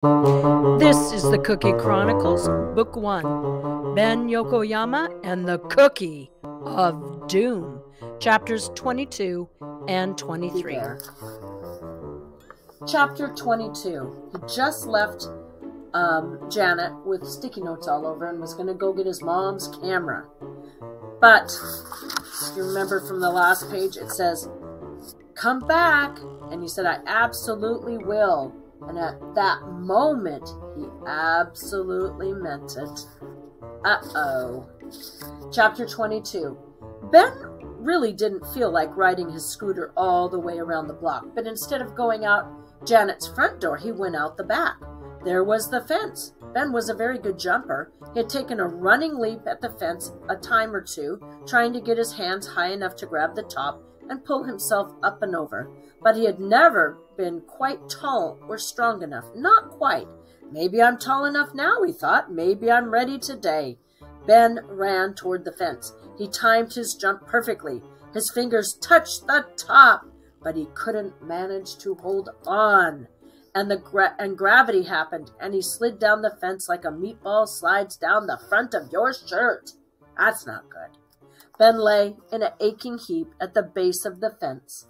This is the Cookie Chronicles, Book 1, Ben Yokoyama and the Cookie of Doom, Chapters 22 and 23. Chapter 22. He just left Janet with sticky notes all over and was going to go get his mom's camera. But, if you remember from the last page, it says, "Come back." And he said, "I absolutely will." And at that moment, he absolutely meant it. Uh-oh. Chapter 22. Ben really didn't feel like riding his scooter all the way around the block, but instead of going out Janet's front door, he went out the back. There was the fence. Ben was a very good jumper. He had taken a running leap at the fence a time or two, trying to get his hands high enough to grab the top and pull himself up and over. But he had never been quite tall or strong enough. Not quite. Maybe I'm tall enough now, he thought. Maybe I'm ready today. Ben ran toward the fence. He timed his jump perfectly. His fingers touched the top, but he couldn't manage to hold on. And gravity happened, and he slid down the fence like a meatball slides down the front of your shirt. That's not good. Ben lay in an aching heap at the base of the fence.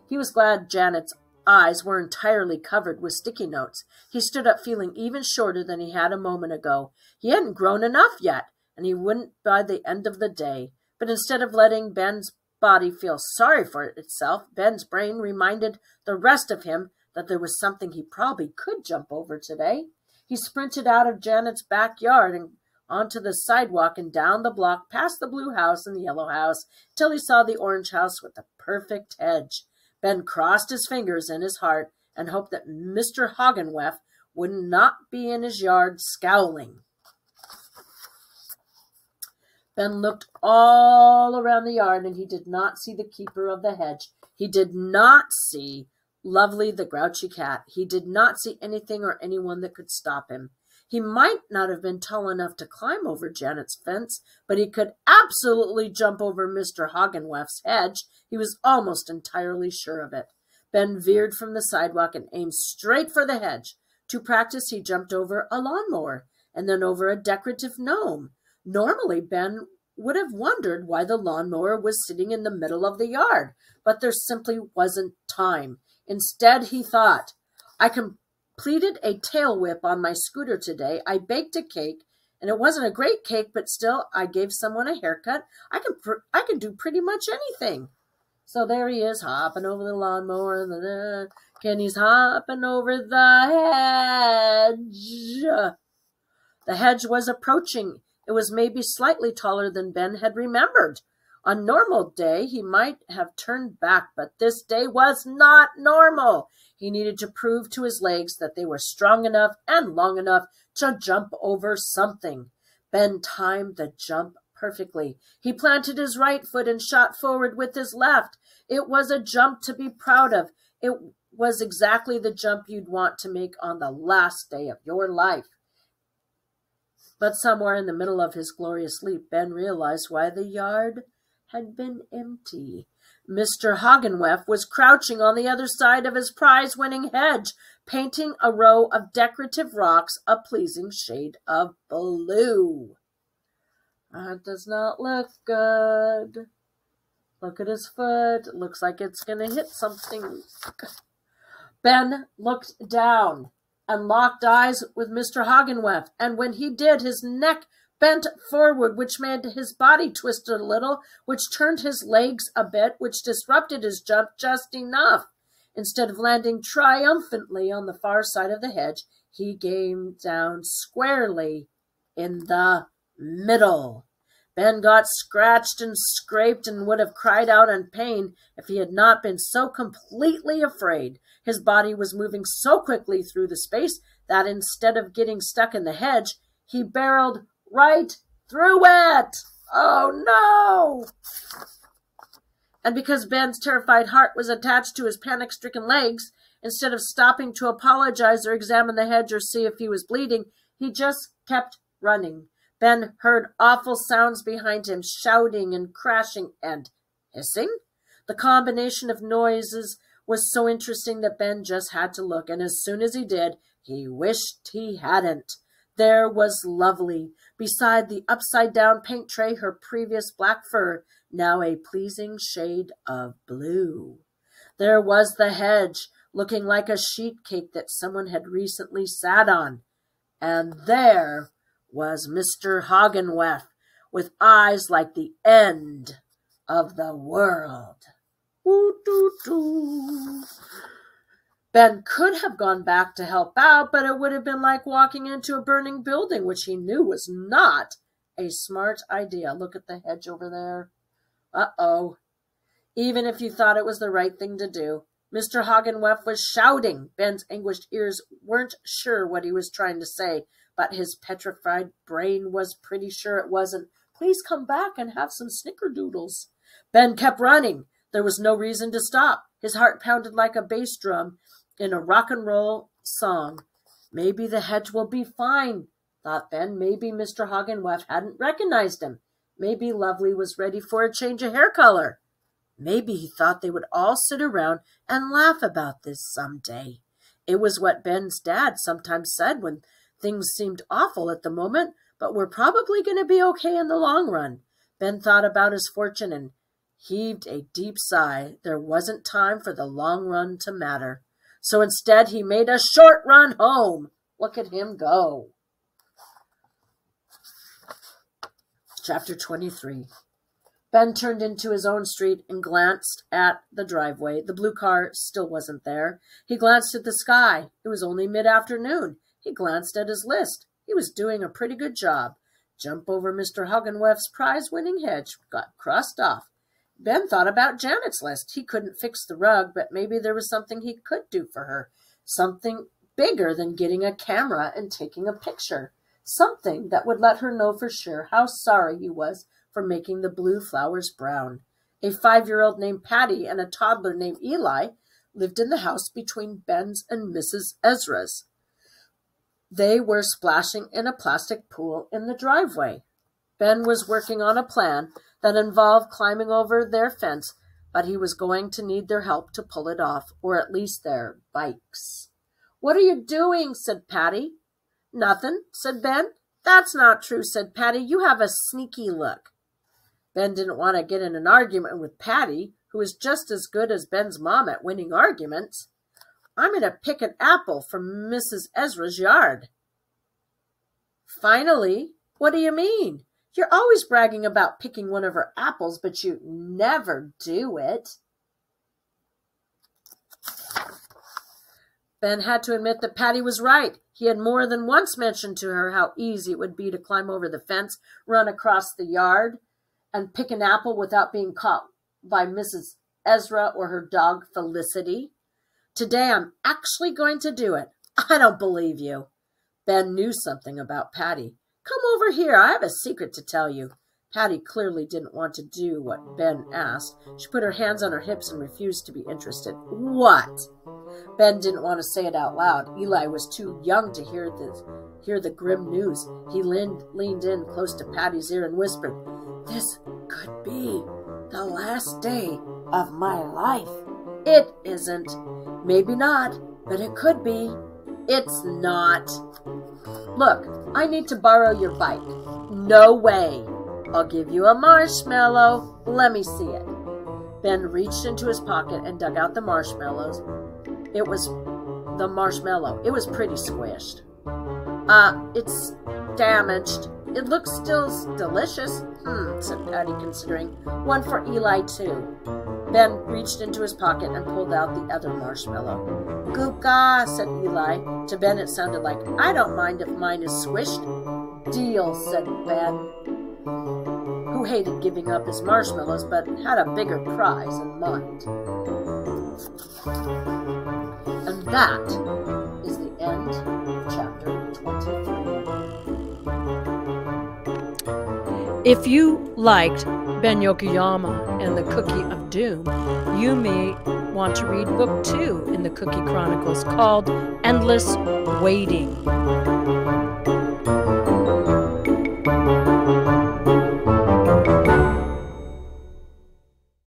He was glad Janet's eyes were entirely covered with sticky notes. He stood up feeling even shorter than he had a moment ago. He hadn't grown enough yet, and he wouldn't by the end of the day. But instead of letting Ben's body feel sorry for itself, Ben's brain reminded the rest of him that there was something he probably could jump over today. He sprinted out of Janet's backyard and onto the sidewalk and down the block past the blue house and the yellow house till he saw the orange house with the perfect hedge. Ben crossed his fingers in his heart and hoped that Mr. Hoggenweff would not be in his yard scowling. Ben looked all around the yard, and he did not see the keeper of the hedge. He did not see Lovely the grouchy cat. He did not see anything or anyone that could stop him. He might not have been tall enough to climb over Janet's fence, but he could absolutely jump over Mr. Hoggenweff's hedge. He was almost entirely sure of it. Ben veered from the sidewalk and aimed straight for the hedge. To practice, he jumped over a lawnmower and then over a decorative gnome. Normally, Ben would have wondered why the lawnmower was sitting in the middle of the yard, but there simply wasn't time. Instead, he thought, "I completed a tail whip on my scooter today. I baked a cake, and it wasn't a great cake, but still, I gave someone a haircut. I can do pretty much anything." So there he is, hopping over the lawnmower. Kenny's hopping over the hedge. The hedge was approaching. It was maybe slightly taller than Ben had remembered. On a normal day, he might have turned back, but this day was not normal. He needed to prove to his legs that they were strong enough and long enough to jump over something. Ben timed the jump perfectly. He planted his right foot and shot forward with his left. It was a jump to be proud of. It was exactly the jump you'd want to make on the last day of your life. But somewhere in the middle of his glorious leap, Ben realized why the yard had been empty. Mr. Hoggenweff was crouching on the other side of his prize-winning hedge, painting a row of decorative rocks a pleasing shade of blue. That does not look good. Look at his foot. It looks like it's going to hit something. Ben looked down and locked eyes with Mr. Hoggenweff, and when he did, his neck bent forward, which made his body twist a little, which turned his legs a bit, which disrupted his jump just enough. Instead of landing triumphantly on the far side of the hedge, he came down squarely in the middle. Ben got scratched and scraped and would have cried out in pain if he had not been so completely afraid. His body was moving so quickly through the space that instead of getting stuck in the hedge, he barreled right through it. Oh, no! And because Ben's terrified heart was attached to his panic-stricken legs, instead of stopping to apologize or examine the hedge or see if he was bleeding, he just kept running. Ben heard awful sounds behind him, shouting and crashing and hissing. The combination of noises was so interesting that Ben just had to look, and as soon as he did, He wished he hadn't. There was Lovely, beside the upside-down paint tray, her previous black fur, now a pleasing shade of blue. There was the hedge, looking like a sheet cake that someone had recently sat on. And there was Mr. Hoggenweff, with eyes like the end of the world. Ooh-doo-doo. Ben could have gone back to help out, but it would have been like walking into a burning building, which he knew was not a smart idea. Look at the hedge over there. Uh-oh. Even if you thought it was the right thing to do, Mr. Hoggenweff was shouting. Ben's anguished ears weren't sure what he was trying to say, but his petrified brain was pretty sure it wasn't. Please come back and have some snickerdoodles. Ben kept running. There was no reason to stop. His heart pounded like a bass drum in a rock and roll song. Maybe the hedge will be fine, thought Ben. Maybe Mr. Hoggenweff hadn't recognized him. Maybe Lovely was ready for a change of hair color. Maybe he thought they would all sit around and laugh about this someday. It was what Ben's dad sometimes said when things seemed awful at the moment, but were probably going to be okay in the long run. Ben thought about his fortune and heaved a deep sigh. There wasn't time for the long run to matter. So instead, he made a short run home. Look at him go. Chapter 23. Ben turned into his own street and glanced at the driveway. The blue car still wasn't there. He glanced at the sky. It was only mid-afternoon. He glanced at his list. He was doing a pretty good job. Jump over Mr. Hoggenweff's prize-winning hedge got crossed off. Ben thought about Janet's list. He couldn't fix the rug, but maybe there was something he could do for her. Something bigger than getting a camera and taking a picture. Something that would let her know for sure how sorry he was for making the blue flowers brown. A 5-year-old named Patty and a toddler named Eli lived in the house between Ben's and Mrs. Ezra's. They were splashing in a plastic pool in the driveway. Ben was working on a plan that involved climbing over their fence, but he was going to need their help to pull it off, or at least their bikes. "What are you doing?" said Patty. "Nothing," said Ben. "That's not true," said Patty. "You have a sneaky look." Ben didn't want to get in an argument with Patty, who was just as good as Ben's mom at winning arguments. "I'm going to pick an apple from Mrs. Ezra's yard." "Finally? What do you mean? You're always bragging about picking one of her apples, but you never do it." Ben had to admit that Patty was right. He had more than once mentioned to her how easy it would be to climb over the fence, run across the yard, and pick an apple without being caught by Mrs. Ezra or her dog Felicity. "Today I'm actually going to do it." "I don't believe you." Ben knew something about Patty. "Come over here. I have a secret to tell you." Patty clearly didn't want to do what Ben asked. She put her hands on her hips and refused to be interested. "What?" Ben didn't want to say it out loud. Eli was too young to hear the grim news. He leaned in close to Patty's ear and whispered, "This could be the last day of my life." "It isn't." "Maybe not, but it could be." "It's not." "Look, I need to borrow your bike." "No way." "I'll give you a marshmallow." "Let me see it." Ben reached into his pocket and dug out the marshmallows. It was pretty squished. It's damaged." "It looks still delicious." Said Patty, considering. "One for Eli, too." Ben reached into his pocket and pulled out the other marshmallow. "Goo-ga," said Eli. To Ben, it sounded like, "I don't mind if mine is squished." "Deal," said Ben, who hated giving up his marshmallows but had a bigger prize in mind. And that is the end of chapter 23. If you liked Ben Yokoyama and the Cookie of Doom, you may want to read book 2 in the Cookie Chronicles called Endless Waiting.